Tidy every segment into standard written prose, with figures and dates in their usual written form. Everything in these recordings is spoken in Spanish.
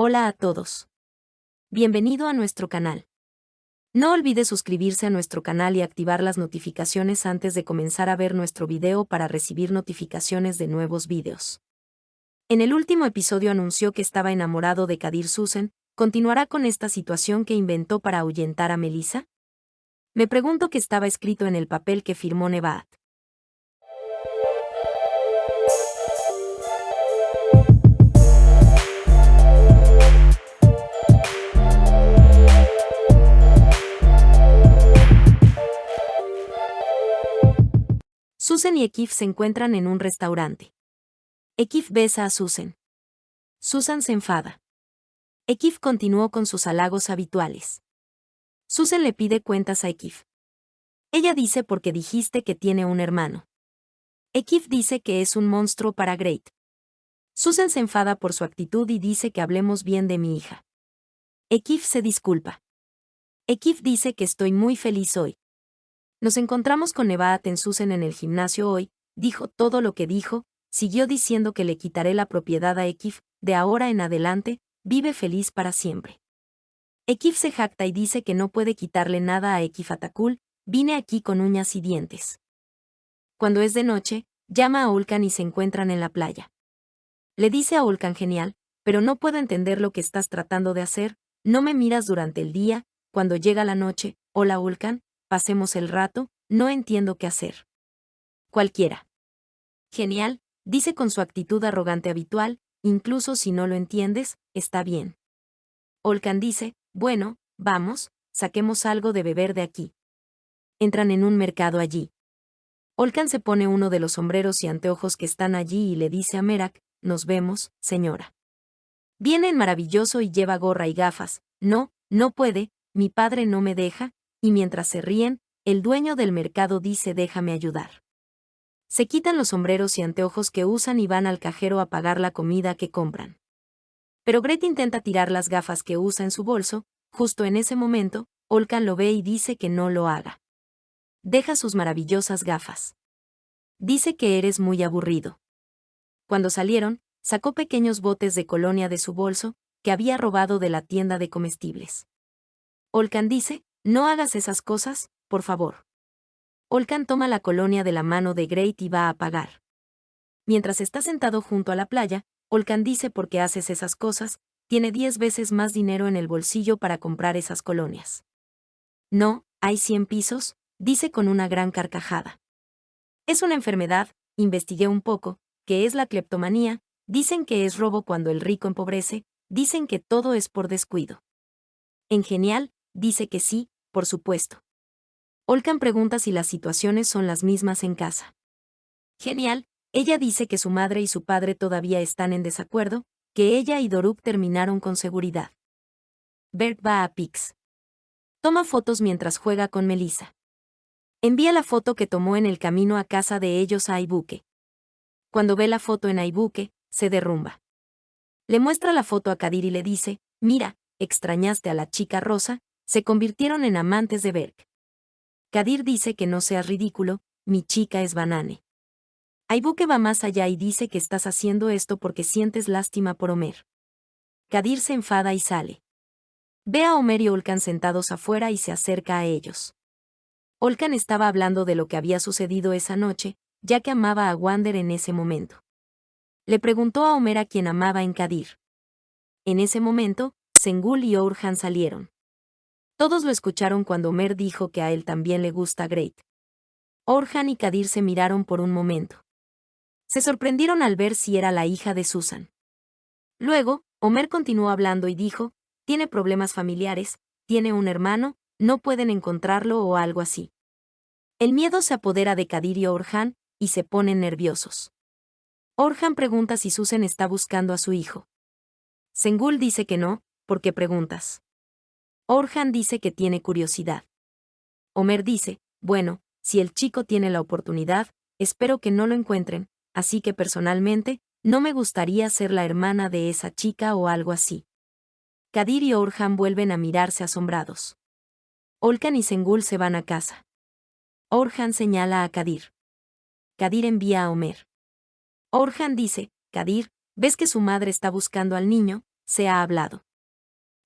Hola a todos. Bienvenido a nuestro canal. No olvide suscribirse a nuestro canal y activar las notificaciones antes de comenzar a ver nuestro video para recibir notificaciones de nuevos videos. En el último episodio anunció que estaba enamorado de Kadir Susan. ¿Continuará con esta situación que inventó para ahuyentar a Melissa? Me pregunto qué estaba escrito en el papel que firmó Nebahat. Susan y Ekif se encuentran en un restaurante. Ekif besa a Susan. Susan se enfada. Ekif continuó con sus halagos habituales. Susan le pide cuentas a Ekif. Ella dice porque dijiste que tiene un hermano. Ekif dice que es un monstruo para Great. Susan se enfada por su actitud y dice que hablemos bien de mi hija. Ekif se disculpa. Ekif dice que estoy muy feliz hoy. Nos encontramos con Nebahat en Susan en el gimnasio hoy, dijo todo lo que dijo, siguió diciendo que le quitaré la propiedad a Ekif, de ahora en adelante, vive feliz para siempre. Ekif se jacta y dice que no puede quitarle nada a Ekif Atakul, vine aquí con uñas y dientes. Cuando es de noche, llama a Ulkan y se encuentran en la playa. Le dice a Ulkan genial, pero no puedo entender lo que estás tratando de hacer, no me miras durante el día, cuando llega la noche, hola Ulkan, pasemos el rato, no entiendo qué hacer. Cualquiera. Genial, dice con su actitud arrogante habitual, incluso si no lo entiendes, está bien. Ulkan dice, bueno, vamos, saquemos algo de beber de aquí. Entran en un mercado allí. Ulkan se pone uno de los sombreros y anteojos que están allí y le dice a Merak, nos vemos, señora. Viene en maravilloso y lleva gorra y gafas, no puede, mi padre no me deja, y mientras se ríen, el dueño del mercado dice déjame ayudar. Se quitan los sombreros y anteojos que usan y van al cajero a pagar la comida que compran. Pero Gret intenta tirar las gafas que usa en su bolso, justo en ese momento, Ulkan lo ve y dice que no lo haga. Deja sus maravillosas gafas. Dice que eres muy aburrido. Cuando salieron, sacó pequeños botes de colonia de su bolso, que había robado de la tienda de comestibles. Ulkan dice, no hagas esas cosas, por favor. Ulkan toma la colonia de la mano de Great y va a pagar. Mientras está sentado junto a la playa, Ulkan dice por qué haces esas cosas, tiene 10 veces más dinero en el bolsillo para comprar esas colonias. No, hay 100 pisos, dice con una gran carcajada. Es una enfermedad, investigué un poco, que es la cleptomanía, dicen que es robo cuando el rico empobrece, dicen que todo es por descuido. En genial, dice que sí, por supuesto. Ulkan pregunta si las situaciones son las mismas en casa. Genial, ella dice que su madre y su padre todavía están en desacuerdo, que ella y Doruk terminaron con seguridad. Bert va a Pix. Toma fotos mientras juega con Melissa. Envía la foto que tomó en el camino a casa de ellos a Aibuke. Cuando ve la foto en Aibuke, se derrumba. Le muestra la foto a Kadir y le dice, mira, extrañaste a la chica rosa, se convirtieron en amantes de Berk. Kadir dice que no seas ridículo, mi chica es Banane. Aibuke va más allá y dice que estás haciendo esto porque sientes lástima por Omer. Kadir se enfada y sale. Ve a Omer y Ulkan sentados afuera y se acerca a ellos. Ulkan estaba hablando de lo que había sucedido esa noche, ya que amaba a Wander en ese momento. Le preguntó a Omer a quien amaba en Kadir. En ese momento, Sengul y Orhan salieron. Todos lo escucharon cuando Omer dijo que a él también le gusta Great. Orhan y Kadir se miraron por un momento. Se sorprendieron al ver si era la hija de Susan. Luego, Omer continuó hablando y dijo, tiene problemas familiares, tiene un hermano, no pueden encontrarlo o algo así. El miedo se apodera de Kadir y Orhan, y se ponen nerviosos. Orhan pregunta si Susan está buscando a su hijo. Sengul dice que no, ¿por qué preguntas? Orhan dice que tiene curiosidad. Omer dice, bueno, si el chico tiene la oportunidad, espero que no lo encuentren, así que personalmente, no me gustaría ser la hermana de esa chica o algo así. Kadir y Orhan vuelven a mirarse asombrados. Ulkan y Sengul se van a casa. Orhan señala a Kadir. Kadir envía a Omer. Orhan dice, Kadir, ¿ves que su madre está buscando al niño? se ha hablado.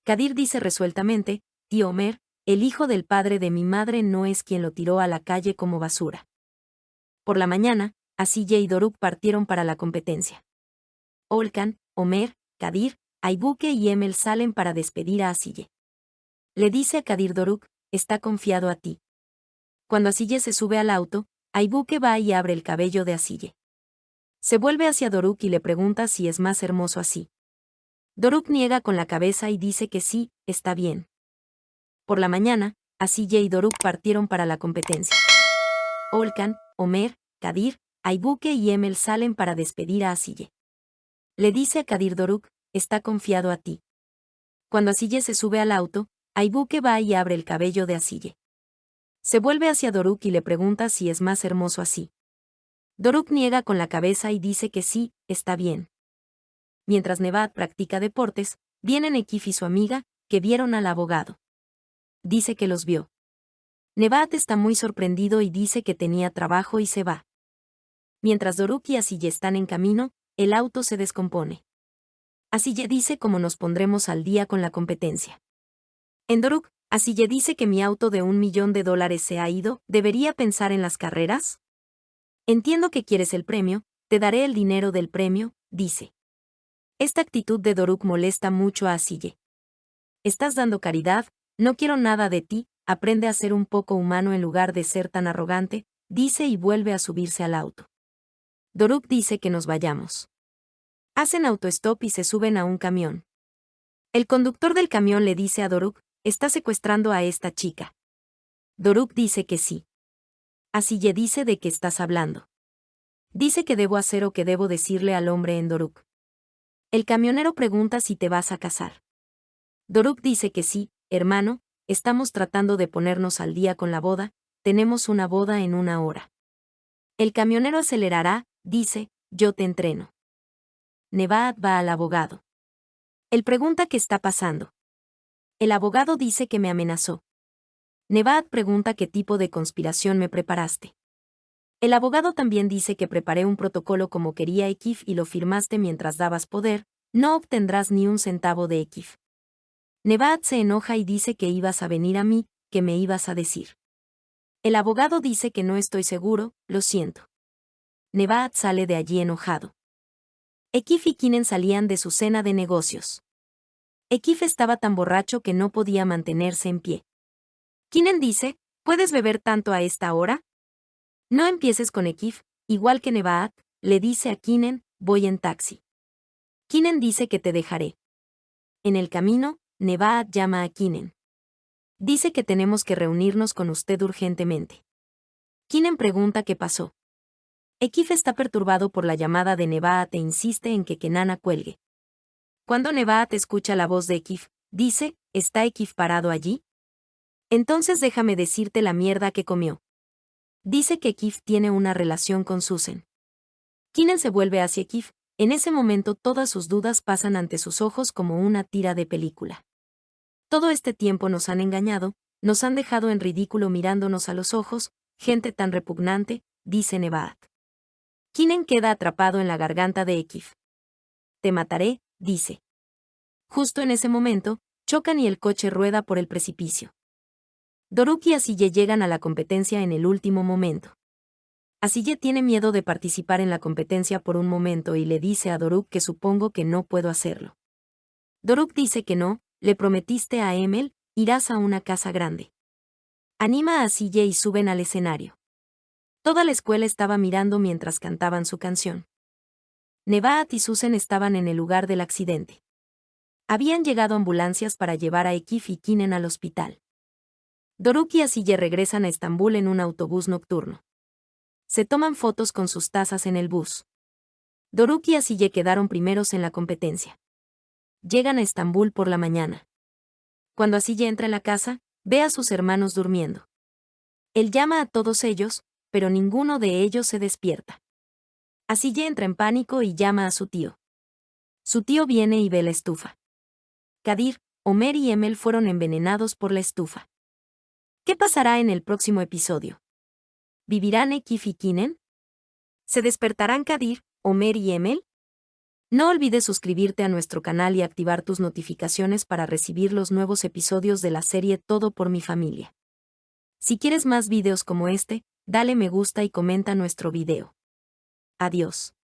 Kadir dice resueltamente, tío Omer, el hijo del padre de mi madre no es quien lo tiró a la calle como basura. Por la mañana, Asiye y Doruk partieron para la competencia. Olkan, Omer, Kadir, Aibuke y Emel salen para despedir a Asiye. Le dice a Kadir Doruk, está confiado a ti. Cuando Asiye se sube al auto, Aibuke va y abre el cabello de Asiye. Se vuelve hacia Doruk y le pregunta si es más hermoso así. Doruk niega con la cabeza y dice que sí, está bien. Por la mañana, Asiye y Doruk partieron para la competencia. Olkan, Omer, Kadir, Aibuke y Emel salen para despedir a Asiye. Le dice a Kadir Doruk, está confiado a ti. Cuando Asiye se sube al auto, Aibuke va y abre el cabello de Asiye. Se vuelve hacia Doruk y le pregunta si es más hermoso así. Doruk niega con la cabeza y dice que sí, está bien. Mientras Nevat practica deportes, vienen Ekif y su amiga, que vieron al abogado. Dice que los vio. Nevat está muy sorprendido y dice que tenía trabajo y se va. Mientras Doruk y Asiye están en camino, el auto se descompone. Asiye dice cómo nos pondremos al día con la competencia. En Doruk, Asiye dice que mi auto de $1.000.000 se ha ido, ¿debería pensar en las carreras? Entiendo que quieres el premio, te daré el dinero del premio, dice. Esta actitud de Doruk molesta mucho a Asiye. Estás dando caridad, no quiero nada de ti, aprende a ser un poco humano en lugar de ser tan arrogante, dice y vuelve a subirse al auto. Doruk dice que nos vayamos. Hacen autostop y se suben a un camión. El conductor del camión le dice a Doruk, ¿está secuestrando a esta chica? Doruk dice que sí. Asiye dice de qué estás hablando. Dice que debo hacer o que debo decirle al hombre en Doruk. El camionero pregunta si te vas a casar. Doruk dice que sí, hermano, estamos tratando de ponernos al día con la boda, tenemos una boda en 1 hora. El camionero acelerará, dice, yo te entreno. Nevat va al abogado. Él pregunta qué está pasando. El abogado dice que me amenazó. Nevat pregunta qué tipo de conspiración me preparaste. El abogado también dice que preparé un protocolo como quería Ekif y lo firmaste mientras dabas poder, no obtendrás ni un centavo de Ekif. Nevat se enoja y dice que ibas a venir a mí, que me ibas a decir. El abogado dice que no estoy seguro, lo siento. Nevat sale de allí enojado. Ekif y Kinen salían de su cena de negocios. Ekif estaba tan borracho que no podía mantenerse en pie. Kinen dice, ¿puedes beber tanto a esta hora? No empieces con Ekif, igual que Nevat, le dice a Kinen, voy en taxi. Kinen dice que te dejaré. En el camino, Nevat llama a Kinen. Dice que tenemos que reunirnos con usted urgentemente. Kinen pregunta qué pasó. Ekif está perturbado por la llamada de Nevat e insiste en que Kenana cuelgue. Cuando Nevat escucha la voz de Ekif, dice, ¿está Ekif parado allí? Entonces déjame decirte la mierda que comió. Dice que Ekif tiene una relación con Susan. Kinen se vuelve hacia Ekif, en ese momento todas sus dudas pasan ante sus ojos como una tira de película. Todo este tiempo nos han engañado, nos han dejado en ridículo mirándonos a los ojos, gente tan repugnante, dice Nevat. Kinen queda atrapado en la garganta de Ekif. Te mataré, dice. Justo en ese momento, chocan y el coche rueda por el precipicio. Doruk y Asiye llegan a la competencia en el último momento. Asiye tiene miedo de participar en la competencia por un momento y le dice a Doruk que supongo que no puedo hacerlo. Doruk dice que no, le prometiste a Emel, irás a una casa grande. Anima a Asiye y suben al escenario. Toda la escuela estaba mirando mientras cantaban su canción. Nevat y Susan estaban en el lugar del accidente. Habían llegado ambulancias para llevar a Ekif y Kinen al hospital. Doruk y Asiye regresan a Estambul en un autobús nocturno. Se toman fotos con sus tazas en el bus. Doruk y Asiye quedaron primeros en la competencia. Llegan a Estambul por la mañana. Cuando Asiye entra en la casa, ve a sus hermanos durmiendo. Él llama a todos ellos, pero ninguno de ellos se despierta. Asiye entra en pánico y llama a su tío. Su tío viene y ve la estufa. Kadir, Omer y Emel fueron envenenados por la estufa. ¿Qué pasará en el próximo episodio? ¿Vivirán Ekif y Kinen? ¿Se despertarán Kadir, Omer y Emel? No olvides suscribirte a nuestro canal y activar tus notificaciones para recibir los nuevos episodios de la serie Todo por mi familia. Si quieres más videos como este, dale me gusta y comenta nuestro video. Adiós.